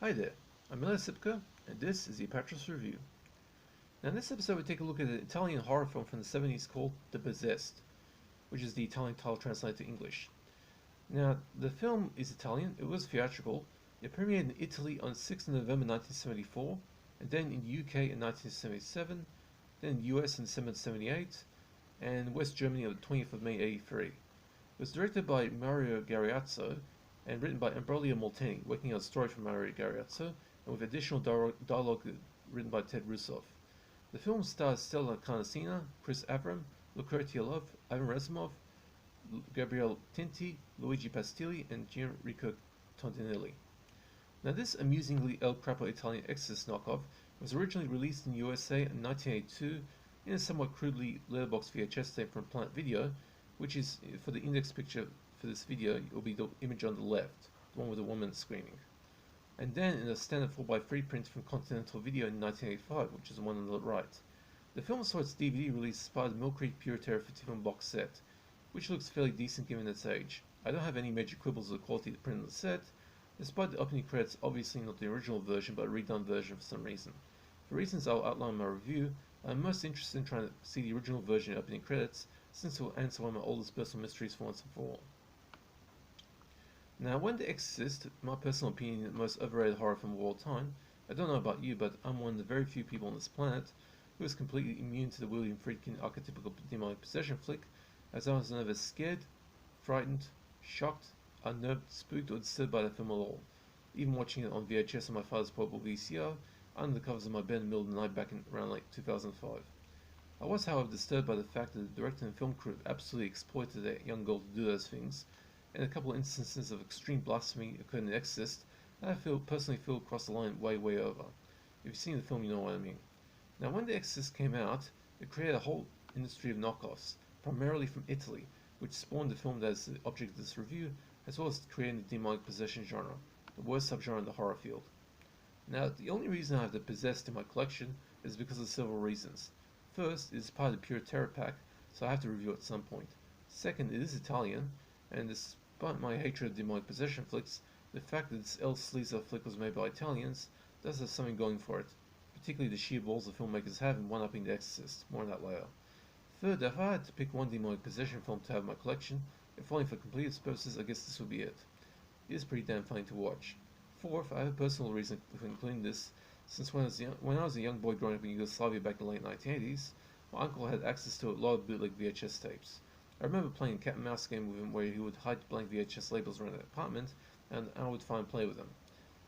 Hi there, I'm Miller Sipka, and this is the Apatros Review. Now in this episode we take a look at an Italian horror film from the 70s called The Possessed, which is the Italian title translated to English. Now the film is Italian, it was theatrical, it premiered in Italy on 6th November 1974, and then in the UK in 1977, then in the US in December 1978, and West Germany on the 20th of May 1983. It was directed by Mario Gariazzo and written by Ambrogio Molteni, working on a story from Mario Gariazzo, and with additional dialogue written by Ted Russoff. The film stars Stella Carnacina, Chris Avram, Lucretia Love, Ivan Razumov, Gabriele Tinti, Luigi Pastilli, and Gianrico Tontinelli. Now this amusingly El Crapo Italian Exorcist knockoff was originally released in the USA in 1982 in a somewhat crudely letterbox VHS tape from Planet Video, which is, for the index picture for this video, it will be the image on the left, the one with the woman screaming. And then in a standard 4x3 print from Continental Video in 1985, which is the one on the right. The film saw its DVD release as part of the Mill Creek Pure Terror 51 box set, which looks fairly decent given its age. I don't have any major quibbles with the quality of the print of the set, despite the opening credits obviously not the original version but a redone version for some reason. For reasons I'll outline in my review, I'm most interested in trying to see the original version opening credits, since it will answer one of my oldest personal mysteries for once and for all. Now, when The Exorcist, in my personal opinion, the most overrated horror film of all time, I don't know about you, but I'm one of the very few people on this planet who is completely immune to the William Friedkin archetypical demonic possession flick, as I was never scared, frightened, shocked, unnerved, spooked, or disturbed by the film at all, even watching it on VHS on my father's portable VCR, under the covers of my bed in the middle of the night back in around like 2005. I was, however, disturbed by the fact that the director and film crew absolutely exploited a young girl to do those things, and a couple of instances of extreme blasphemy occurred in The Exorcist that I personally feel crossed the line way over. If you've seen the film, you know what I mean. Now, when The Exorcist came out, it created a whole industry of knockoffs, primarily from Italy, which spawned the film that is the object of this review, as well as creating the demonic possession genre, the worst subgenre in the horror field. Now, the only reason I have The Possessed in my collection is because of several reasons. First, it is part of the Pure Terror pack, so I have to review it at some point. Second, it is Italian, and despite my hatred of demonic possession flicks, the fact that this El Sleazo flick was made by Italians does have something going for it, particularly the sheer balls the filmmakers have in one-upping The Exorcist. More on that later. Third, if I had to pick one demonic possession film to have in my collection, if only for completeness purposes, I guess this would be it. It is pretty damn funny to watch. Fourth, I have a personal reason for including this, since when I was a young boy growing up in Yugoslavia back in the late 1980s, my uncle had access to a lot of bootleg VHS tapes. I remember playing a cat and mouse game with him where he would hide blank VHS labels around the apartment, and I would find play with them.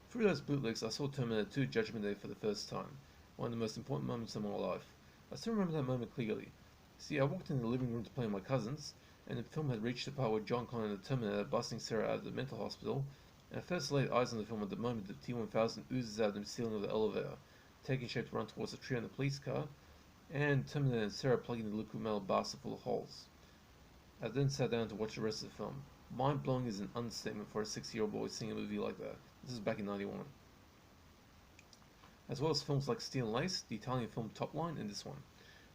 Through those bootlegs, I saw Terminator 2 Judgment Day for the first time, one of the most important moments of my life. I still remember that moment clearly. See, I walked into the living room to play with my cousins, and the film had reached the part where John Connor and the Terminator are busting Sarah out of the mental hospital, and I first laid eyes on the film at the moment the T-1000 oozes out of the ceiling of the elevator, taking shape to run towards the tree on the police car, and Terminator and Sarah plugging the liquid metal basket full of holes. I then sat down to watch the rest of the film. Mind-blowing is an understatement for a 6-year-old boy seeing a movie like that. This is back in '91. As well as films like Steel and Lace, the Italian film Top Line, and this one.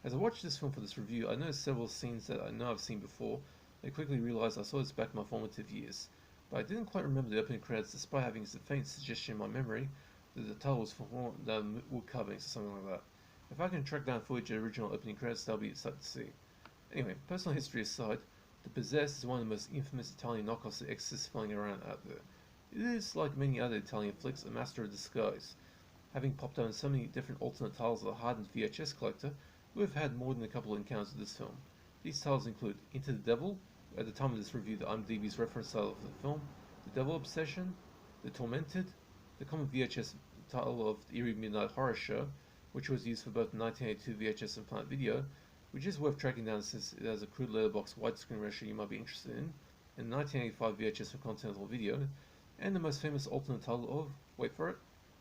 As I watched this film for this review, I noticed several scenes that I know I've seen before. I quickly realized I saw this back in my formative years, but I didn't quite remember the opening credits despite having a faint suggestion in my memory that the title was for the wood carvings or something like that. If I can track down footage of the original opening credits, that'll be exciting to see. Anyway, personal history aside, The Possessed is one of the most infamous Italian knockoffs of Exorcist flying around out there. It is, like many other Italian flicks, a master of disguise. Having popped out in so many different alternate titles of a hardened VHS collector, we've had more than a couple of encounters with this film. These titles include Into the Devil, at the time of this review the IMDb's reference title of the film, The Devil Obsession, The Tormented, the common VHS title of the Eerie Midnight Horror Show, which was used for both the 1982 VHS and Planet Video, which is worth tracking down since it has a crude letterbox widescreen ratio you might be interested in, and the 1985 VHS for Continental Video, and the most famous alternate title of, wait for it,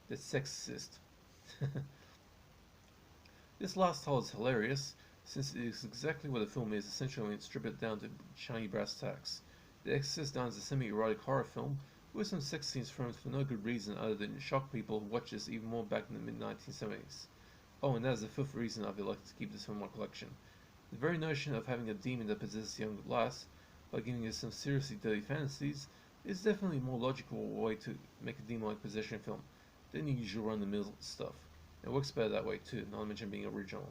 The Sexorcist. This last title is hilarious, since it is exactly what the film is, essentially when you strip it down to shiny brass tacks. The Exorcist is a semi-erotic horror film with some sex scenes filmed for no good reason other than to shock people who watched this even more back in the mid-1970s. Oh, and that is the fifth reason I've elected to keep this from my collection. The very notion of having a demon that possesses young lass, by giving us some seriously dirty fantasies, is definitely a more logical way to make a demonic possession film, than the usual run-of-the-mill stuff. It works better that way too, not to mention being original.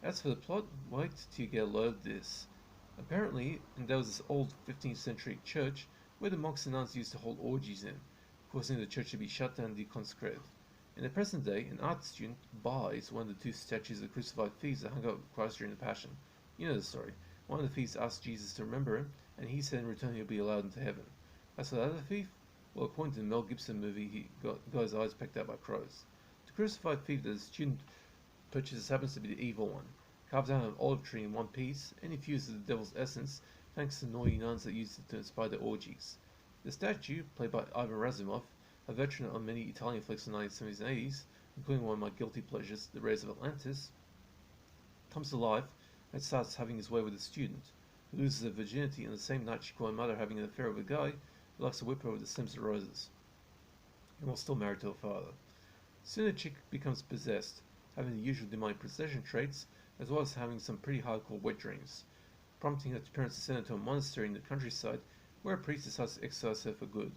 As for the plot, wait till you get a load of this. Apparently, there was this old 15th century church where the monks and nuns used to hold orgies in, causing the church to be shut down and deconsecrated. In the present day, an art student buys one of the two statues of the crucified thieves that hung out with Christ during the Passion. You know the story. One of the thieves asked Jesus to remember him, and he said in return he'll be allowed into heaven. As for the other thief, well, according to the Mel Gibson movie, he got his eyes pecked out by crows. The crucified thief that the student purchases happens to be the evil one, carved out of an olive tree in one piece, and infuses the devil's essence thanks to the naughty nuns that used it to inspire their orgies. The statue, played by Ivan Razumov, a veteran on many Italian flicks in the 1970s and 80s, including one of my guilty pleasures, The Rays of Atlantis, comes to life and starts having his way with a student, who loses her virginity on the same night she caught her mother having an affair with a guy who likes to whip her over the stems of roses, and was still married to her father. Soon the chick becomes possessed, having the usual demonic possession traits, as well as having some pretty hardcore wet dreams, prompting her parents to send her to a monastery in the countryside, where a priest decides to exorcise her for good.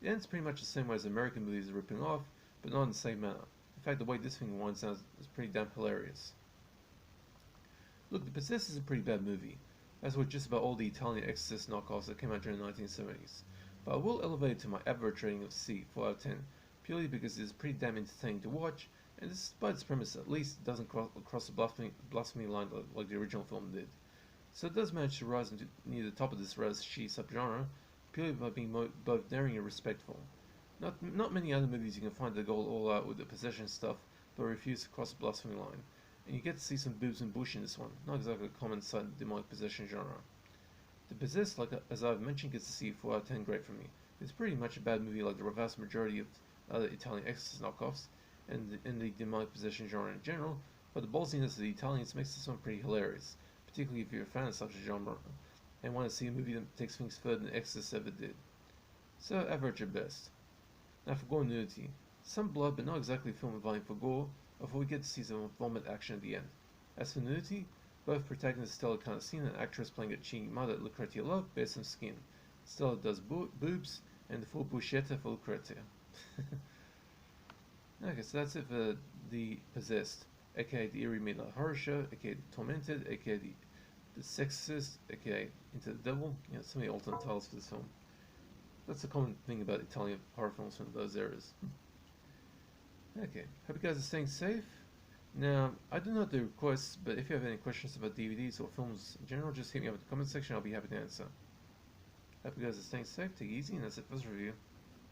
It ends pretty much the same way as American movies are ripping off, but not in the same manner. In fact, the way this thing winds down is pretty damn hilarious. Look, The Possessed is a pretty bad movie, as were just about all the Italian Exorcist knockoffs that came out during the 1970s, but I will elevate it to my average rating of C, 4 out of 10, purely because it is pretty damn entertaining to watch, and despite its premise, at least it doesn't cross the blasphemy line like the original film did. So it does manage to rise near the top of this rather she subgenre, purely by being both daring and respectful. Not many other movies you can find that go all out with the possession stuff, but refuse to cross the blasphemy line. And you get to see some boobs and bush in this one, not exactly a common sight in the demonic possession genre. The Possessed, as I've mentioned, gets a C 4 out of 10 grade from me. It's pretty much a bad movie like the vast majority of other Italian Exorcist knockoffs, and in the demonic possession genre in general, but the ballsiness of the Italians makes this one pretty hilarious, particularly if you're a fan of such a genre, and want to see a movie that takes things further than Exorcist ever did. So, average at best. Now for gore nudity. Some blood, but not exactly film vying for gore, before we get to see some vomit action at the end. As for nudity, both protagonist Stella Canacina and actress playing a cheating mother Lucretia Love bear some skin. Stella does boobs, and the full buschetta for Lucretia. Okay, so that's it for The Possessed, aka the Eerie Midnight Horror Show, aka The Tormented, aka the Sexorcist, aka Into the Devil. You know, so many alternate titles for this film. That's a common thing about Italian horror films from those eras. Okay, hope you guys are staying safe. Now, I do not do requests, but if you have any questions about DVDs or films in general, just hit me up in the comment section. I'll be happy to answer. Hope you guys are staying safe, take it easy, and that's it for this review.